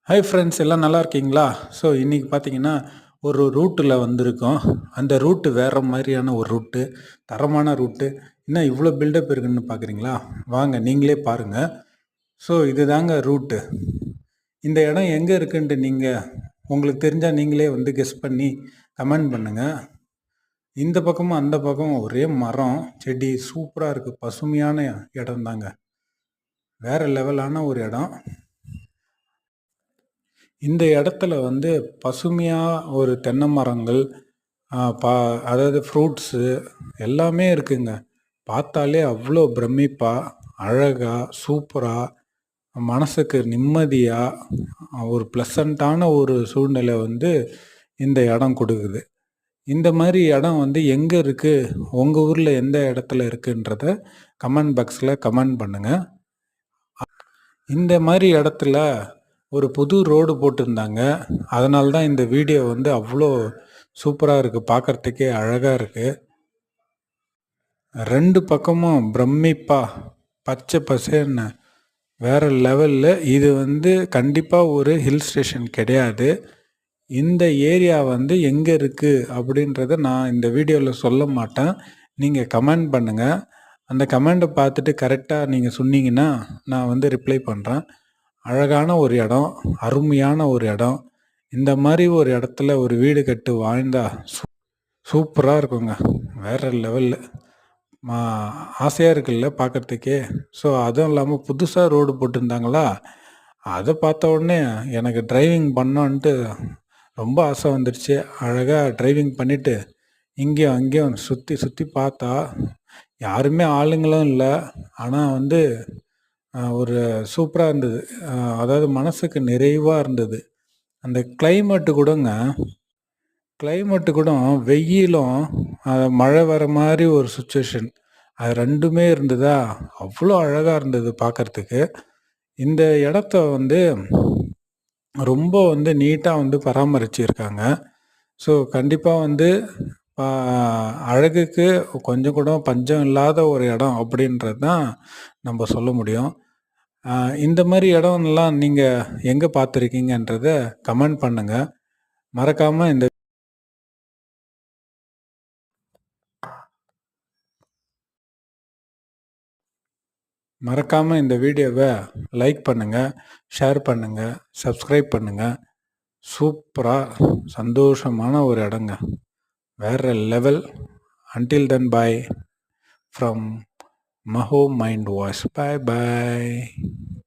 Hi friends, எல்லாம் நல்லா இருக்கீங்களா? ஸோ இன்றைக்கி பார்த்தீங்கன்னா ஒரு ரூட்டில் வந்திருக்கோம். அந்த ரூட்டு வேறு மாதிரியான ஒரு ரூட்டு, தரமான ரூட்டு. என்ன இவ்வளோ பில்டப் இருக்குன்னு பார்க்குறீங்களா? வாங்க நீங்களே பாருங்கள். ஸோ இதுதாங்க ரூட்டு. இந்த இடம் எங்கே இருக்குன்ட்டு நீங்கள் உங்களுக்கு தெரிஞ்சால் நீங்களே வந்து கெஸ் பண்ணி கமெண்ட் பண்ணுங்கள். இந்த பக்கமும் அந்த பக்கமும் ஒரே மரம் செடி சூப்பராக இருக்குது. பசுமையான இடம் தாங்க, வேறு லெவலான ஒரு இடம். இந்த இடத்துல வந்து பசுமையாக ஒரு தென்னை மரங்கள், பா அதாவது ஃப்ரூட்ஸு எல்லாமே இருக்குங்க. பார்த்தாலே அவ்வளோ பிரமிப்பாக, அழகாக, சூப்பராக, மனசுக்கு நிம்மதியாக, ஒரு ப்ளசண்ட்டான ஒரு சூழ்நிலை வந்து இந்த இடம் கொடுக்குது. இந்த மாதிரி இடம் வந்து எங்கே இருக்குது, உங்கள் ஊரில் எந்த இடத்துல இருக்குன்றத கமெண்ட் பாக்ஸில் கமெண்ட் பண்ணுங்கள். இந்த மாதிரி இடத்துல ஒரு புது ரோடு போட்டிருந்தாங்க. அதனால தான் இந்த வீடியோ வந்து அவ்வளோ சூப்பராக இருக்குது, பார்க்குறதுக்கே அழகாக இருக்குது. 2 பக்கமும் பிரமிப்பாக பச்சை பசேல்னு வேறு லெவலில். இது வந்து கண்டிப்பாக ஒரு ஹில் ஸ்டேஷன் கிடையாது. இந்த ஏரியா வந்து எங்கே இருக்குது அப்படின்றத நான் இந்த வீடியோவில் சொல்ல மாட்டேன். நீங்கள் கமெண்ட் பண்ணுங்கள். அந்த கமெண்ட்டை பார்த்துட்டு கரெக்டாக நீங்கள் சொன்னீங்கன்னா நான் வந்து ரிப்ளை பண்ணுறேன். அழகான ஒரு இடம், அருமையான ஒரு இடம். இந்த மாதிரி ஒரு இடத்துல ஒரு வீடு கட்டு வாழ்ந்தா சூப்பராக இருக்குங்க, வேறு லெவலில். ஆசையாக இருக்குல்ல பார்க்குறதுக்கே. ஸோ அதுவும் இல்லாமல் புதுசாக ரோடு போட்டிருந்தாங்களா, அதை பார்த்த உடனே எனக்கு டிரைவிங் பண்ணோன்ட்டு ரொம்ப ஆசை வந்துடுச்சு. அழகாக டிரைவிங் பண்ணிவிட்டு இங்கேயும் அங்கேயும் சுற்றி சுற்றி பார்த்தா யாருமே ஆளுங்களும் இல்லை. ஆனால் வந்து ஒரு சூப்பராக இருந்தது. அதாவது மனசுக்கு நிறைவாக இருந்தது. அந்த கிளைமேட்டு கூட வெயிலும் மழை வர மாதிரி ஒரு சுச்சுவேஷன், அது ரெண்டுமே இருந்ததா, அவ்வளோ அழகாக இருந்தது பார்க்குறதுக்கு. இந்த இடத்த வந்து ரொம்ப வந்து நீட்டாக வந்து பராமரிச்சிருக்காங்க. ஸோ கண்டிப்பாக வந்து அழகுக்கு கொஞ்சம் கூட பஞ்சம் இல்லாத ஒரு இடம் அப்படின்றது தான் நம்ம சொல்ல முடியும். இந்த மாதிரி இடம்லாம் நீங்கள் எங்கே பார்த்துருக்கீங்கன்றத கமெண்ட் பண்ணுங்கள். மறக்காமல் இந்த வீடியோவை லைக் பண்ணுங்கள், ஷேர் பண்ணுங்கள், சப்ஸ்கிரைப் பண்ணுங்கள். சூப்பராக சந்தோஷமான ஒரு இடங்க, வேறு level. Until then, bye from Maho Mind Wash. Bye bye.